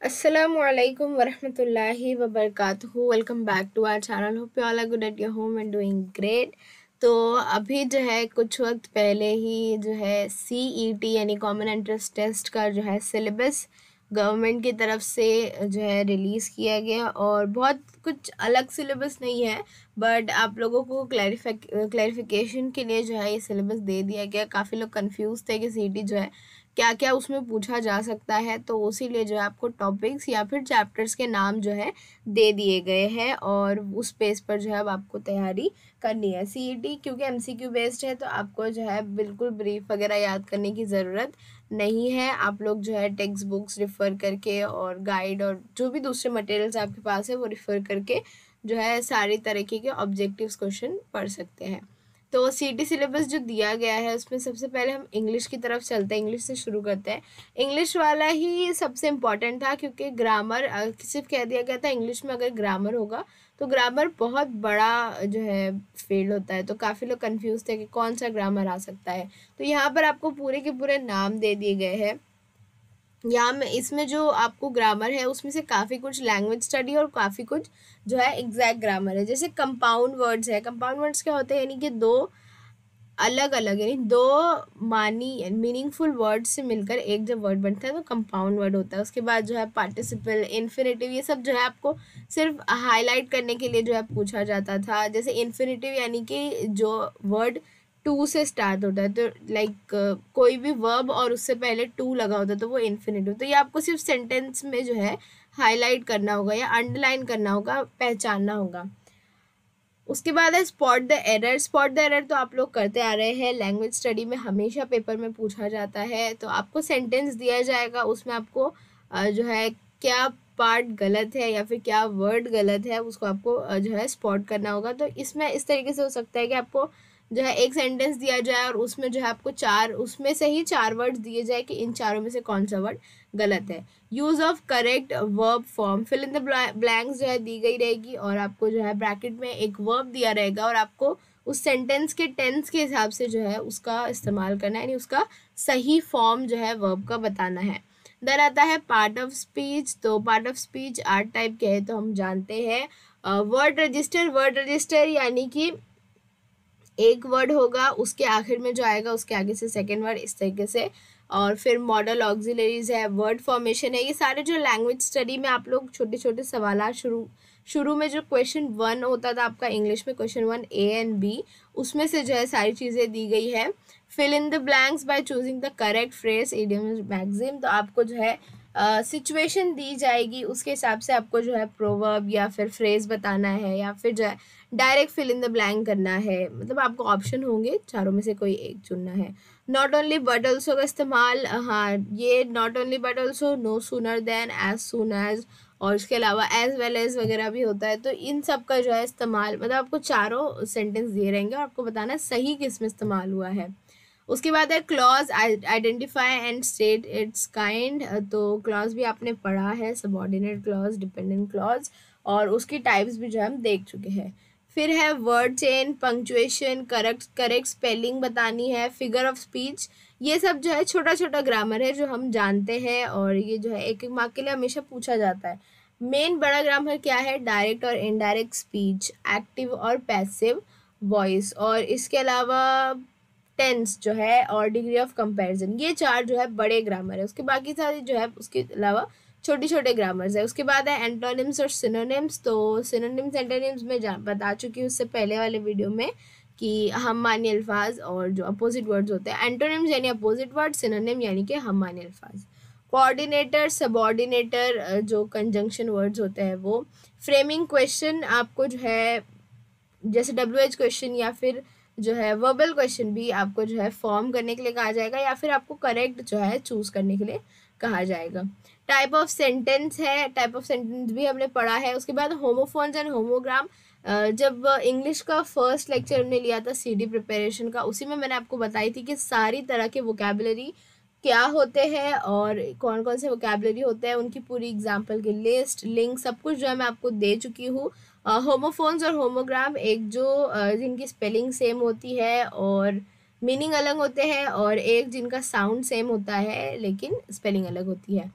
Assalamualaikum warahmatullahi wabarakatuh. Welcome back to our channel. Hope you all are good at your home and doing great. तो अभी जो है कुछ वक्त पहले ही जो है CET यानी कॉमन एंट्रेंस टेस्ट का जो है सिलेबस गवर्नमेंट की तरफ से जो है रिलीज़ किया गया और बहुत कुछ अलग सिलेबस नहीं है, बट आप लोगों को क्लैरिफिकेशन के लिए जो है ये सिलेबस दे दिया गया. काफ़ी लोग कंफ्यूज थे कि CET जो है क्या क्या उसमें पूछा जा सकता है, तो उसी लिए जो है आपको टॉपिक्स या फिर चैप्टर्स के नाम जो है दे दिए गए हैं और उस बेस पर जो है अब आपको तैयारी करनी है. CET क्योंकि MCQ बेस्ड है तो आपको जो है बिल्कुल ब्रीफ वगैरह याद करने की ज़रूरत नहीं है. आप लोग जो है टेक्स्ट बुक्स रिफ़र करके और गाइड और जो भी दूसरे मटेरियल्स आपके पास है वो रिफ़र करके जो है सारी तरीके के ऑब्जेक्टिव्स क्वेश्चन पढ़ सकते हैं. तो CET सिलेबस जो दिया गया है उसमें सबसे पहले हम इंग्लिश की तरफ चलते हैं. इंग्लिश से शुरू करते हैं. इंग्लिश वाला ही सबसे इम्पॉर्टेंट था क्योंकि ग्रामर सिर्फ कह दिया गया था इंग्लिश में अगर ग्रामर होगा तो ग्रामर बहुत बड़ा जो है फील्ड होता है, तो काफ़ी लोग कंफ्यूज थे कि कौन सा ग्रामर आ सकता है. तो यहाँ पर आपको पूरे के पूरे नाम दे दिए गए हैं. यहाँ में इसमें जो आपको ग्रामर है उसमें से काफ़ी कुछ लैंग्वेज स्टडी और काफ़ी कुछ जो है एग्जैक्ट ग्रामर है. जैसे कंपाउंड वर्ड्स है. कंपाउंड वर्ड्स क्या होते हैं, यानी कि दो अलग अलग यानी दो मीनिंगफुल वर्ड से मिलकर एक जब वर्ड बनता है तो कंपाउंड वर्ड होता है. उसके बाद जो है पार्टिसिपल, इन्फिनेटिव, ये सब जो है आपको सिर्फ हाईलाइट करने के लिए जो है पूछा जाता था. जैसे इन्फिनेटिव यानी कि जो वर्ड टू से स्टार्ट होता है, तो लाइक कोई भी वर्ब और उससे पहले टू लगा होता है तो वो इन्फिनेटिव. तो ये आपको सिर्फ सेंटेंस में जो है हाईलाइट करना होगा या अंडरलाइन करना होगा, पहचानना होगा. उसके बाद है spot the error. Spot the error तो आप लोग करते आ रहे हैं, लैंग्वेज स्टडी में हमेशा पेपर में पूछा जाता है. तो आपको सेंटेंस दिया जाएगा, उसमें आपको जो है क्या पार्ट गलत है या फिर क्या वर्ड गलत है उसको आपको जो है स्पॉट करना होगा. तो इसमें इस तरीके से हो सकता है कि आपको जो है एक सेंटेंस दिया जाए और उसमें जो है आपको उसमें से ही चार वर्ड्स दिए जाए कि इन चारों में से कौन सा वर्ड गलत है. Use of correct verb form. Fill in the blanks जो है दी गई रहेगी और आपको जो है ब्रैकेट में एक वर्ब दिया रहेगा और आपको उस सेंटेंस के टेंस के हिसाब से जो है उसका इस्तेमाल करना है, यानी उसका सही फॉर्म जो है वर्ब का बताना है. देन आता है पार्ट ऑफ स्पीच. तो पार्ट ऑफ स्पीच 8 टाइप के हैं तो हम जानते हैं. Word register. वर्ड रजिस्टर यानी कि एक वर्ड होगा, उसके आखिर में जो आएगा उसके आगे से सेकेंड वर्ड, इस तरीके से. और फिर मॉडल ऑक्सिलरीज है, वर्ड फॉर्मेशन है. ये सारे जो लैंग्वेज स्टडी में आप लोग छोटे छोटे सवाल शुरू में जो क्वेश्चन 1 होता था आपका इंग्लिश में, क्वेश्चन 1 A एंड B, उसमें से जो है सारी चीज़ें दी गई है. Fill in the blanks by choosing the correct phrase, idiom, maxim. तो आपको जो है सिचुएशन दी जाएगी, उसके हिसाब से आपको जो है प्रोवर्ब या फिर फ्रेज बताना है या फिर जो है direct fill in the blank करना है. मतलब आपको ऑप्शन होंगे, चारों में से कोई एक चुनना है. नॉट ओनली बट ऑल्सो का इस्तेमाल. हाँ, ये not only but also, no sooner than, as soon as, और इसके अलावा एज वेल एज वगैरह भी होता है. तो इन सब का जो है इस्तेमाल, मतलब आपको चारों सेंटेंस दिए रहेंगे और आपको बताना है सही किस में इस्तेमाल हुआ है. उसके बाद है clause. Identify and state it's kind. तो क्लॉज भी आपने पढ़ा है, सबऑर्डिनेट क्लॉज, डिपेंडेंट क्लॉज, और उसकी टाइप्स भी जो है हम देख चुके हैं. फिर है word chain, punctuation, correct spelling बतानी है, फिगर ऑफ स्पीच. ये सब जो है छोटा छोटा ग्रामर है जो हम जानते हैं और ये जो है एक एक मार्क के लिए हमेशा पूछा जाता है. मेन बड़ा ग्रामर क्या है, डायरेक्ट और इनडायरेक्ट स्पीच, एक्टिव और पैसिव वॉइस, और इसके अलावा टेंस जो है और डिग्री ऑफ कंपैरिजन. ये चार जो है बड़े ग्रामर है. उसके बाकी सारे जो है उसके अलावा छोटे छोटे ग्रामर्स है. उसके बाद है एंटोनिम्स और सिनोनिम्स. तो सिनोनिम्स एंटोनिम्स में बता चुकी हूँ उससे पहले वाले वीडियो में कि हम मानी अल्फाज और जो अपोजिट वर्ड्स होते हैं. एंटोनिम्स यानी अपोजिट वर्ड, सिनोनिम यानी कि हम मानी अल्फाज. कोऑर्डिनेटर, सबऑर्डिनेटर, जो कंजंक्शन वर्ड्स होते हैं वो. फ्रेमिंग क्वेश्चन आपको जो है जैसे WH क्वेश्चन या फिर जो है वर्बल क्वेश्चन भी आपको जो है फॉर्म करने के लिए कहा जाएगा या फिर आपको करेक्ट जो है चूज करने के लिए कहा जाएगा. टाइप ऑफ सेंटेंस है. टाइप ऑफ सेंटेंस भी हमने पढ़ा है. उसके बाद होमोफोन्स एंड होमोग्राम. जब इंग्लिश का फर्स्ट लेक्चर हमने लिया था CD प्रिपरेशन का, उसी में मैंने आपको बताई थी कि सारी तरह के वोकैबुलरी क्या होते हैं और कौन कौन से वोकैबुलरी होते हैं, उनकी पूरी एग्जाम्पल की लिस्ट, लिंक, सब कुछ जो है मैं आपको दे चुकी हूँ. होमोफोन्स और होमोग्राम एक जो जिनकी स्पेलिंग सेम होती है और मीनिंग अलग होते हैं, और एक जिनका साउंड सेम होता है लेकिन स्पेलिंग अलग होती है.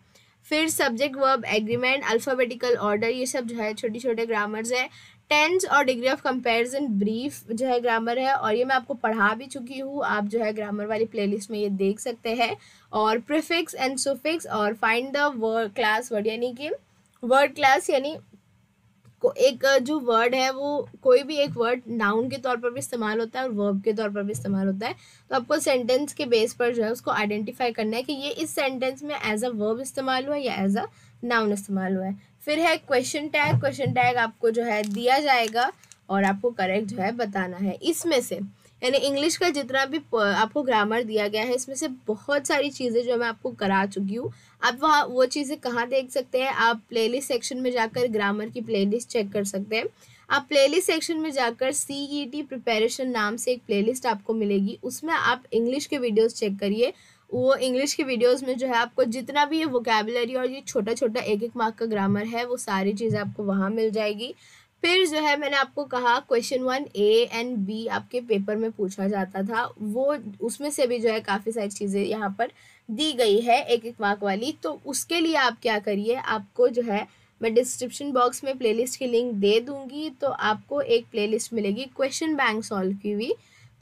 फिर subject verb agreement, alphabetical order, ये सब जो है छोटे छोटे ग्रामर्स है। टेंस और डिग्री ऑफ कंपैरिजन ब्रीफ जो है ग्रामर है, और ये मैं आपको पढ़ा भी चुकी हूँ, आप जो है ग्रामर वाली प्लेलिस्ट में ये देख सकते हैं। और प्रीफिक्स एंड सुफिक्स, और find the word class word, यानी कि वर्ड क्लास यानी को एक जो वर्ड है वो कोई भी एक वर्ड नाउन के तौर पर भी इस्तेमाल होता है और वर्ब के तौर पर भी इस्तेमाल होता है। तो आपको सेंटेंस के बेस पर जो है उसको आइडेंटिफाई करना है कि ये इस सेंटेंस में एज अ वर्ब इस्तेमाल हुआ है या एज अ नाउन इस्तेमाल हुआ है। फिर है क्वेश्चन टैग। क्वेश्चन टैग आपको जो है दिया जाएगा और आपको करेक्ट जो है बताना है। इसमें से यानी इंग्लिश का जितना भी आपको ग्रामर दिया गया है, इसमें से बहुत सारी चीज़ें जो मैं आपको करा चुकी हूँ। आप वहाँ वो चीज़ें कहाँ देख सकते हैं, आप प्लेलिस्ट सेक्शन में जाकर ग्रामर की प्लेलिस्ट चेक कर सकते हैं। आप प्लेलिस्ट सेक्शन में जाकर CET प्रिपरेशन नाम से एक प्लेलिस्ट आपको मिलेगी, उसमें आप इंग्लिश के वीडियोस चेक करिए। वो इंग्लिश के वीडियोस में जो है आपको जितना भी ये वोकेबुलरी और ये छोटा छोटा एक एक मार्क का ग्रामर है वो सारी चीज़ें आपको वहाँ मिल जाएगी। फिर जो है मैंने आपको कहा क्वेश्चन 1A एंड B आपके पेपर में पूछा जाता था, वो उसमें से भी जो है काफ़ी सारी चीज़ें यहाँ पर दी गई है एक एक मार्क वाली। तो उसके लिए आप क्या करिए, आपको जो है मैं डिस्क्रिप्शन बॉक्स में प्लेलिस्ट की लिंक दे दूँगी, तो आपको एक प्लेलिस्ट मिलेगी क्वेश्चन बैंक सॉल्व की हुई।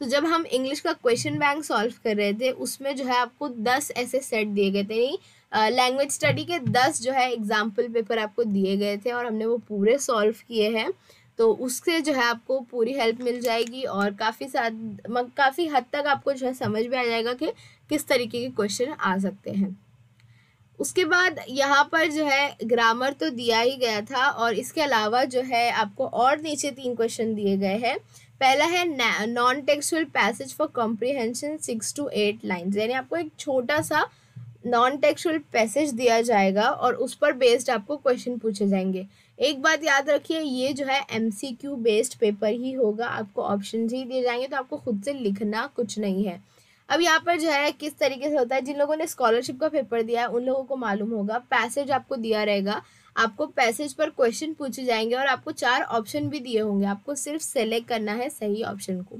तो जब हम इंग्लिश का क्वेश्चन बैंक सॉल्व कर रहे थे उसमें जो है आपको 10 ऐसे सेट दिए गए थे, नहीं लैंग्वेज स्टडी के 10 जो है एग्जाम्पल पेपर आपको दिए गए थे और हमने वो पूरे सॉल्व किए हैं। तो उससे जो है आपको पूरी हेल्प मिल जाएगी और काफ़ी हद तक आपको जो है समझ में आ जाएगा कि किस तरीके के क्वेश्चन आ सकते हैं। उसके बाद यहाँ पर जो है ग्रामर तो दिया ही गया था और इसके अलावा जो है आपको और नीचे 3 क्वेश्चन दिए गए हैं। पहला है non textual passage for comprehension 6 to 8 lines, यानी आपको एक छोटा सा नॉन टेक्सुअल पैसेज दिया जाएगा और उस पर बेस्ड आपको क्वेश्चन पूछे जाएंगे। एक बात याद रखिए, ये जो है MCQ बेस्ड पेपर ही होगा, आपको ऑप्शन ही दिए जाएंगे, तो आपको खुद से लिखना कुछ नहीं है। अब यहाँ पर जो है किस तरीके से होता है, जिन लोगों ने स्कॉलरशिप का पेपर दिया है उन लोगों को मालूम होगा, पैसेज आपको दिया रहेगा, आपको पैसेज पर क्वेश्चन पूछे जाएंगे और आपको 4 ऑप्शन भी दिए होंगे, आपको सिर्फ सेलेक्ट करना है सही ऑप्शन को।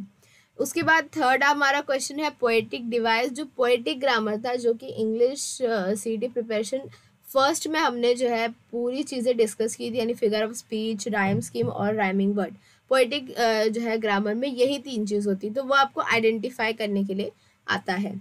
उसके बाद थर्ड हमारा क्वेश्चन है पोएटिक डिवाइस, जो पोएटिक ग्रामर था, जो कि इंग्लिश CET प्रिपरेशन फर्स्ट में हमने जो है पूरी चीज़ें डिस्कस की थी, यानी figure of speech, rhyme scheme और राइमिंग वर्ड। पोएटिक जो है ग्रामर में यही 3 चीज़ होती, तो वो आपको आइडेंटिफाई करने के लिए आता है।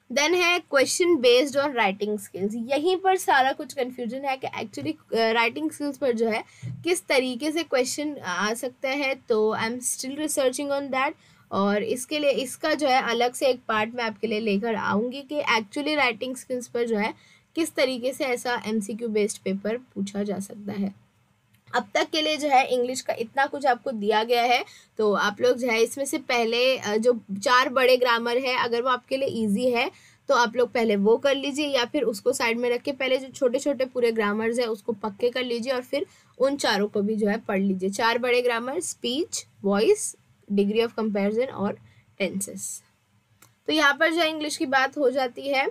देन है question based on writing skills. यहीं पर सारा कुछ कन्फ्यूजन है कि एक्चुअली राइटिंग स्किल्स पर जो है किस तरीके से क्वेश्चन आ सकते हैं, तो I am still researching on that, और इसके लिए इसका जो है अलग से एक पार्ट मैं आपके लिए लेकर आऊँगी कि एक्चुअली राइटिंग स्किल्स पर जो है किस तरीके से ऐसा MCQ बेस्ड पेपर पूछा जा सकता है। अब तक के लिए जो है इंग्लिश का इतना कुछ आपको दिया गया है, तो आप लोग जो है इसमें से पहले जो 4 बड़े ग्रामर है अगर वो आपके लिए इजी है तो आप लोग पहले वो कर लीजिए, या फिर उसको साइड में रख के पहले जो छोटे छोटे पूरे ग्रामर्स है उसको पक्के कर लीजिए और फिर उन चारों को भी जो है पढ़ लीजिए। 4 बड़े grammar, speech, voice, degree of comparison और टेंसेस। तो यहाँ पर जो इंग्लिश की बात हो जाती है।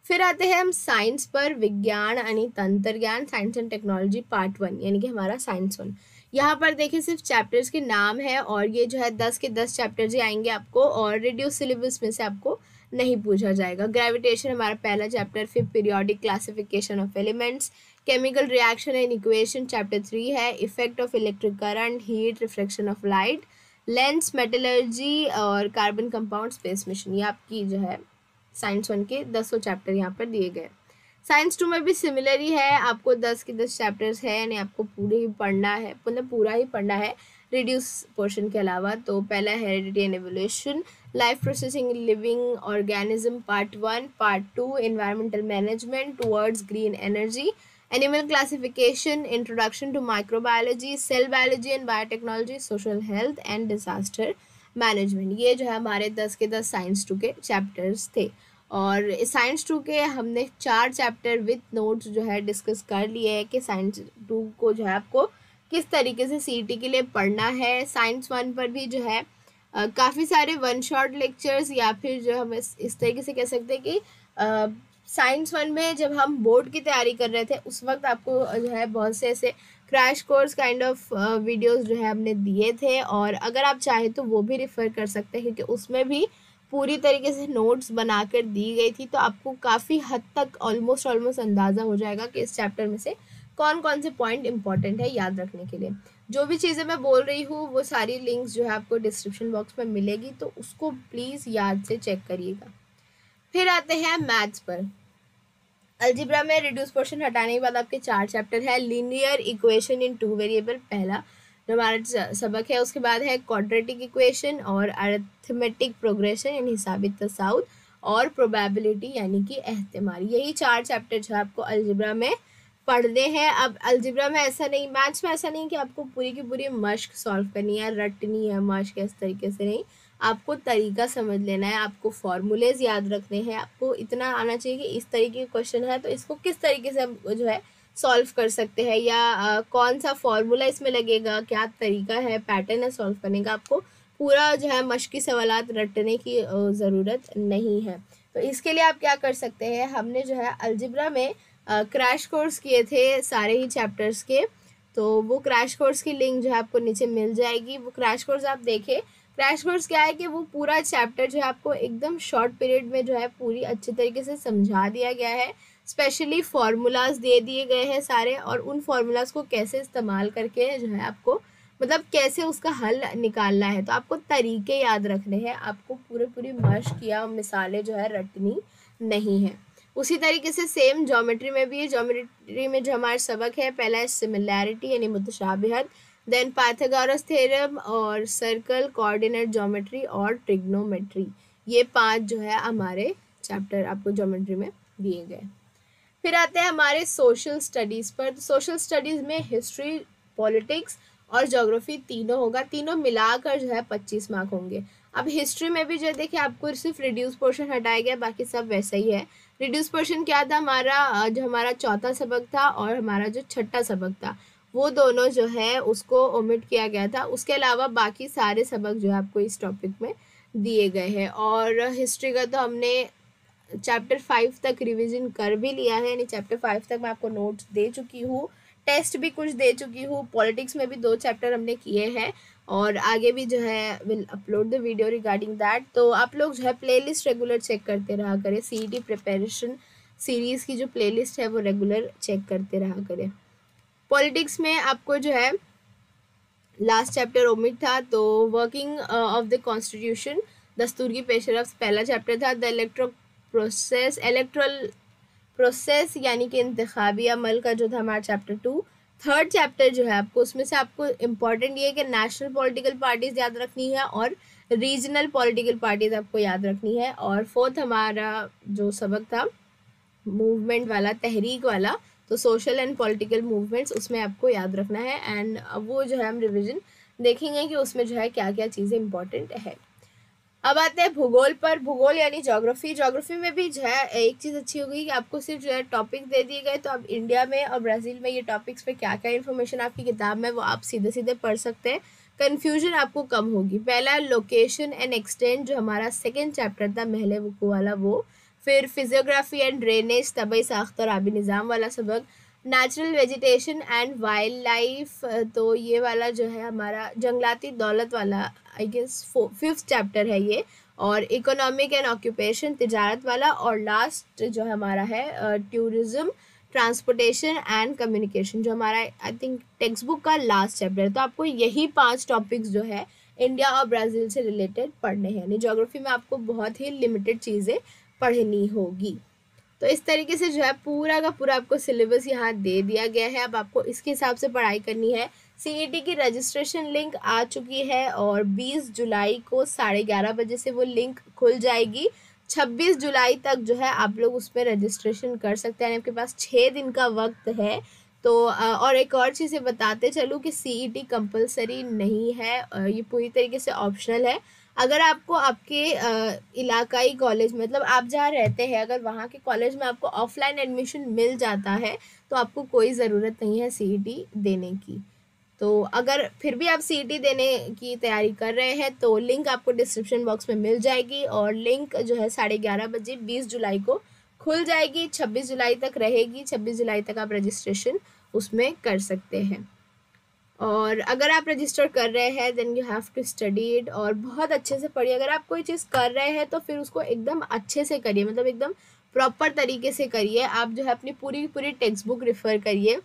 फिर आते हैं हम साइंस पर, विज्ञान यानी तंत्र ज्ञान, साइंस एंड टेक्नोलॉजी पार्ट 1, यानी कि हमारा साइंस 1। यहाँ पर देखिए सिर्फ चैप्टर्स के नाम है और ये जो है 10 के 10 चैप्टर्स ही आएंगे आपको और रिड्यूस सिलेबस में से आपको नहीं पूछा जाएगा। ग्रेविटेशन हमारा पहला चैप्टर, फिर periodic classification of elements, chemical reaction and equation chapter 3 है, effect of electric current, heat, reflection of light, lens, metallurgy और कार्बन कंपाउंड, स्पेस मिशन। ये आपकी जो है साइंस 1 के 10 चैप्टर यहाँ पर दिए गए। साइंस 2 में भी सिमिलर ही है, आपको 10 के 10 चैप्टर्स है, यानी आपको पूरे ही पढ़ना है, मतलब पूरा ही पढ़ना है रिड्यूस पोर्शन के अलावा। तो पहला है heredity and evolution, life processing living organism part 1, part 2 environmental management towards green energy, animal classification, introduction to microbiology, cell biology and biotechnology, social health and disaster management. ये जो है हमारे 10 के 10 साइंस 2 के चैप्टर्स थे और साइंस 2 के हमने 4 चैप्टर विथ नोट्स जो है डिस्कस कर लिए हैं कि साइंस 2 को जो है आपको किस तरीके से CET के लिए पढ़ना है। साइंस 1 पर भी जो है काफ़ी सारे 1 शॉट लेक्चर्स, या फिर जो हम इस तरीके से कह सकते हैं कि साइंस 1 में जब हम बोर्ड की तैयारी कर रहे थे उस वक्त आपको जो है बहुत से ऐसे crash course kind of videos जो है हमने दिए थे, और अगर आप चाहें तो वो भी रेफ़र कर सकते हैं क्योंकि उसमें भी पूरी तरीके से नोट्स बनाकर दी गई थी, तो आपको काफ़ी हद तक ऑलमोस्ट अंदाज़ा हो जाएगा कि इस चैप्टर में से कौन कौन से पॉइंट इंपॉर्टेंट है याद रखने के लिए। जो भी चीज़ें मैं बोल रही हूँ वो सारी लिंक्स जो है आपको डिस्क्रिप्शन बॉक्स में मिलेगी, तो उसको प्लीज़ याद से चेक करिएगा। फिर आते हैं मैथ्स पर। अलजेब्रा में रिड्यूस पोर्शन हटाने के बाद आपके 4 चैप्टर है। लीनियर इक्वेशन इन 2 वेरिएबल पहला जो हमारा सबक है। उसके बाद है क्वाड्रेटिक इक्वेशन और अरिथमेटिक प्रोग्रेशन यानी हिसाबी तसाउद और प्रोबेबिलिटी यानी कि एहतिमाल। यही 4 चैप्टर जो आपको अलजेब्रा में पढ़ने हैं। अब अलजेब्रा में ऐसा नहीं, मैथ्स में ऐसा नहीं कि आपको पूरी की पूरी मश्क सॉल्व करनी है, रटनी है मश्क, इस तरीके से नहीं। आपको तरीका समझ लेना है, आपको फॉर्मूलेज याद रखने हैं, आपको इतना आना चाहिए कि इस तरीके के क्वेश्चन है तो इसको किस तरीके से हम जो है सॉल्व कर सकते हैं, या कौन सा फॉर्मूला इसमें लगेगा, क्या तरीका है, पैटर्न है सॉल्व करने का। आपको पूरा जो है मश्की सवालात रटने की ज़रूरत नहीं है। तो इसके लिए आप क्या कर सकते हैं, हमने जो है अलजेब्रा में क्रैश कोर्स किए थे सारे ही चैप्टर्स के, तो वो क्रैश कोर्स की लिंक जो है आपको नीचे मिल जाएगी। वो क्रैश कोर्स आप देखें। क्रैश कोर्स क्या है कि वो पूरा चैप्टर जो है आपको एकदम शॉर्ट पीरियड में जो है पूरी अच्छी तरीके से समझा दिया गया है। स्पेशली फार्मूलाज दे दिए गए हैं सारे, और उन फार्मूलाज को कैसे इस्तेमाल करके जो है आपको मतलब कैसे उसका हल निकालना है। तो आपको तरीके याद रखने हैं, आपको पूरी मश्क या मिसालें जो है रटनी नहीं है। उसी तरीके से सेम ज्योमेट्री में भी है। ज्योमेट्री में जो हमारा सबक है पहला है सिमिलैरिटी यानी मुतशाबिहत, देन पाइथागोरस थ्योरम और सर्कल, कोऑर्डिनेट ज्योमेट्री और ट्रिग्नोमेट्री। ये 5 जो है हमारे चैप्टर आपको ज्योमेट्री में दिए गए। फिर आते हैं हमारे सोशल स्टडीज़ पर। तो सोशल स्टडीज़ में हिस्ट्री, पॉलिटिक्स और ज्योग्राफी तीनों होगा, तीनों मिलाकर जो है 25 मार्क होंगे। अब हिस्ट्री में भी जो देखिए आपको सिर्फ रिड्यूस पोर्शन हटाया गया, बाकी सब वैसा ही है। रिड्यूस पोर्शन क्या था हमारा, जो हमारा चौथा सबक था और हमारा जो छठा सबक था, वो दोनों जो है उसको ओमिट किया गया था। उसके अलावा बाकी सारे सबक जो है आपको इस टॉपिक में दिए गए हैं। और हिस्ट्री का तो हमने चैप्टर 5 तक रिवीजन कर भी लिया है, यानी चैप्टर 5 तक मैं आपको नोट्स दे चुकी हूँ, टेस्ट भी कुछ दे चुकी हूँ। पॉलिटिक्स में भी 2 चैप्टर हमने किए हैं और आगे भी जो है will upload the video regarding that. तो आप लोग जो है प्लेलिस्ट रेगुलर चेक करते रहा करें। CET प्रिपरेशन सीरीज़ की जो प्लेलिस्ट है वो रेगुलर चेक करते रहा करें। पॉलिटिक्स में आपको जो है लास्ट चैप्टर ओमिट था, तो वर्किंग ऑफ द कॉन्स्टिट्यूशन, दस्तूर की पेशरफ पहला चैप्टर था। द इलेक्ट्रल प्रोसेस यानी कि इंतखाबी अमल का जो था हमारा चैप्टर 2। थर्ड चैप्टर जो है आपको उसमें से आपको इम्पॉर्टेंट ये है कि नेशनल पॉलिटिकल पार्टीज याद रखनी है और रीजनल पॉलिटिकल पार्टीज आपको याद रखनी है। और फोर्थ हमारा जो सबक था मूवमेंट वाला, तहरीक वाला, तो सोशल एंड पॉलिटिकल मूवमेंट्स, उसमें आपको याद रखना है। एंड वो जो है हम रिविजन देखेंगे कि उसमें जो है क्या क्या चीज़ें इंपॉर्टेंट है। अब आते हैं भूगोल पर। भूगोल यानी ज्योग्राफी। ज्योग्राफी में भी जो है एक चीज़ अच्छी हो गई कि आपको सिर्फ जो है टॉपिक दे दिए गए, तो अब इंडिया में और ब्राज़ील में ये टॉपिक्स पे क्या क्या इन्फॉर्मेशन आपकी किताब में वो आप सीधे सीधे पढ़ सकते हैं। कन्फ्यूजन आपको कम होगी। पहला लोकेशन एंड एक्सटेंट जो हमारा सेकेंड चैप्टर था महले वकूअ वाला वो। फिर फिजियोग्राफी एंड ड्रेनेज, तबई साख्त और आबी निज़ाम वाला सबक। Natural vegetation and wild life, तो ये वाला जो है हमारा जंगलाती दौलत वाला आई गेस 5th चैप्टर है ये। और इकोनॉमिक एंड ऑक्यूपेशन, तिजारत वाला। और लास्ट जो हमारा है टूरिज्म, ट्रांसपोर्टेशन एंड कम्युनिकेशन, जो हमारा आई थिंक टेक्स्ट बुक का लास्ट चैप्टर है। तो आपको यही 5 टॉपिक्स जो है इंडिया और ब्राज़ील से रिलेटेड पढ़ने हैं। यानी ज्योग्राफी में आपको बहुत ही लिमिटेड चीज़ें पढ़नी होगी। तो इस तरीके से जो है पूरा का पूरा आपको सिलेबस यहाँ दे दिया गया है। अब आपको इसके हिसाब से पढ़ाई करनी है। CET की रजिस्ट्रेशन लिंक आ चुकी है और 20 जुलाई को 11:30 बजे से वो लिंक खुल जाएगी। 26 जुलाई तक जो है आप लोग उस पर रजिस्ट्रेशन कर सकते हैं, आपके पास 6 दिन का वक्त है। तो और एक और चीज़ें बताते चलूँ कि CET कंपलसरी नहीं है, ये पूरी तरीके से ऑप्शनल है। अगर आपको आपके इलाकाई कॉलेज, मतलब आप जहाँ रहते हैं, अगर वहाँ के कॉलेज में आपको ऑफलाइन एडमिशन मिल जाता है तो आपको कोई ज़रूरत नहीं है CET देने की। तो अगर फिर भी आप CET देने की तैयारी कर रहे हैं तो लिंक आपको डिस्क्रिप्शन बॉक्स में मिल जाएगी, और लिंक जो है 11:30 बजे 20 जुलाई को खुल जाएगी। 26 जुलाई तक रहेगी। 26 जुलाई तक आप रजिस्ट्रेशन उसमें कर सकते हैं। और अगर आप रजिस्टर कर रहे हैं then you have to study it, और बहुत अच्छे से पढ़िए। अगर आप कोई चीज़ कर रहे हैं तो फिर उसको एकदम अच्छे से करिए, मतलब एकदम प्रॉपर तरीके से करिए। आप जो है अपनी पूरी पूरी टेक्स्ट बुक रेफर करिए।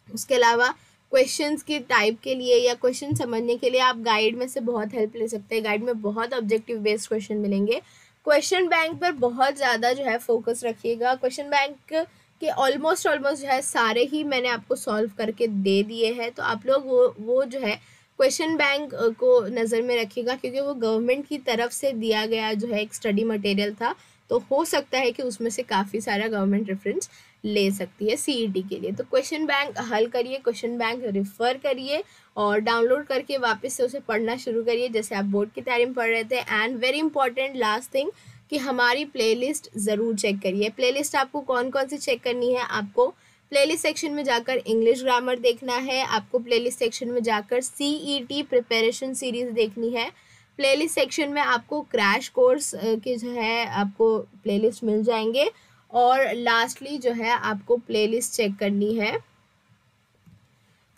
उसके अलावा क्वेश्चंस के टाइप के लिए या क्वेश्चन समझने के लिए आप गाइड में से बहुत हेल्प ले सकते हैं। गाइड में बहुत ऑब्जेक्टिव बेस्ड क्वेश्चन मिलेंगे। क्वेश्चन बैंक पर बहुत ज़्यादा जो है फोकस रखिएगा। क्वेश्चन बैंक के ऑलमोस्ट जो है सारे ही मैंने आपको सॉल्व करके दे दिए हैं, तो आप लोग वो जो है क्वेश्चन बैंक को नज़र में रखिएगा, क्योंकि वो गवर्नमेंट की तरफ से दिया गया जो है एक स्टडी मटेरियल था, तो हो सकता है कि उसमें से काफ़ी सारा गवर्नमेंट रेफरेंस ले सकती है सीईटी के लिए। तो क्वेश्चन बैंक हल करिए, क्वेश्चन बैंक रेफर करिए और डाउनलोड करके वापस से उसे पढ़ना शुरू करिए जैसे आप बोर्ड की तैयारी में पढ़ रहे थे। And very important last thing कि हमारी प्लेलिस्ट ज़रूर चेक करिए। प्लेलिस्ट आपको कौन कौन सी चेक करनी है? आपको प्लेलिस्ट सेक्शन में जाकर इंग्लिश ग्रामर देखना है, आपको प्लेलिस्ट सेक्शन में जाकर सीईटी प्रिपरेशन सीरीज़ देखनी है, प्लेलिस्ट सेक्शन में आपको क्रैश कोर्स के जो है आपको प्लेलिस्ट मिल जाएंगे, और लास्टली जो है आपको प्लेलिस्ट चेक करनी है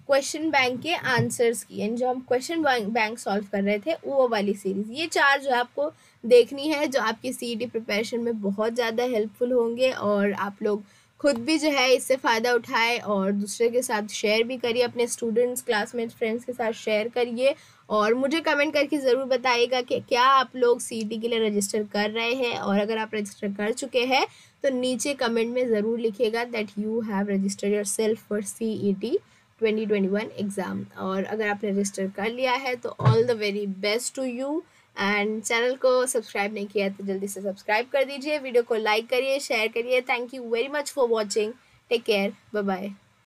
क्वेश्चन बैंक के आंसर्स की, यानी जो हम क्वेश्चन बैंक सॉल्व कर रहे थे वो वाली सीरीज। ये 4 जो है आपको देखनी है, जो आपकी सीईटी प्रिपरेशन में बहुत ज़्यादा हेल्पफुल होंगे, और आप लोग खुद भी जो है इससे फ़ायदा उठाए और दूसरे के साथ शेयर भी करिए, अपने स्टूडेंट्स, क्लासमेट्स, फ्रेंड्स के साथ शेयर करिए। और मुझे कमेंट करके ज़रूर बताइएगा कि क्या आप लोग सीईटी के लिए रजिस्टर कर रहे हैं, और अगर आप रजिस्टर कर चुके हैं तो नीचे कमेंट में ज़रूर लिखिएगा that you have registered yourself for CET 2021 exam. और अगर आपने रजिस्टर कर लिया है तो all the very best to you. And channel को सब्सक्राइब नहीं किया तो जल्दी से सब्सक्राइब कर दीजिए, वीडियो को लाइक करिए, शेयर करिए। Thank you very much for watching. Take care, bye bye.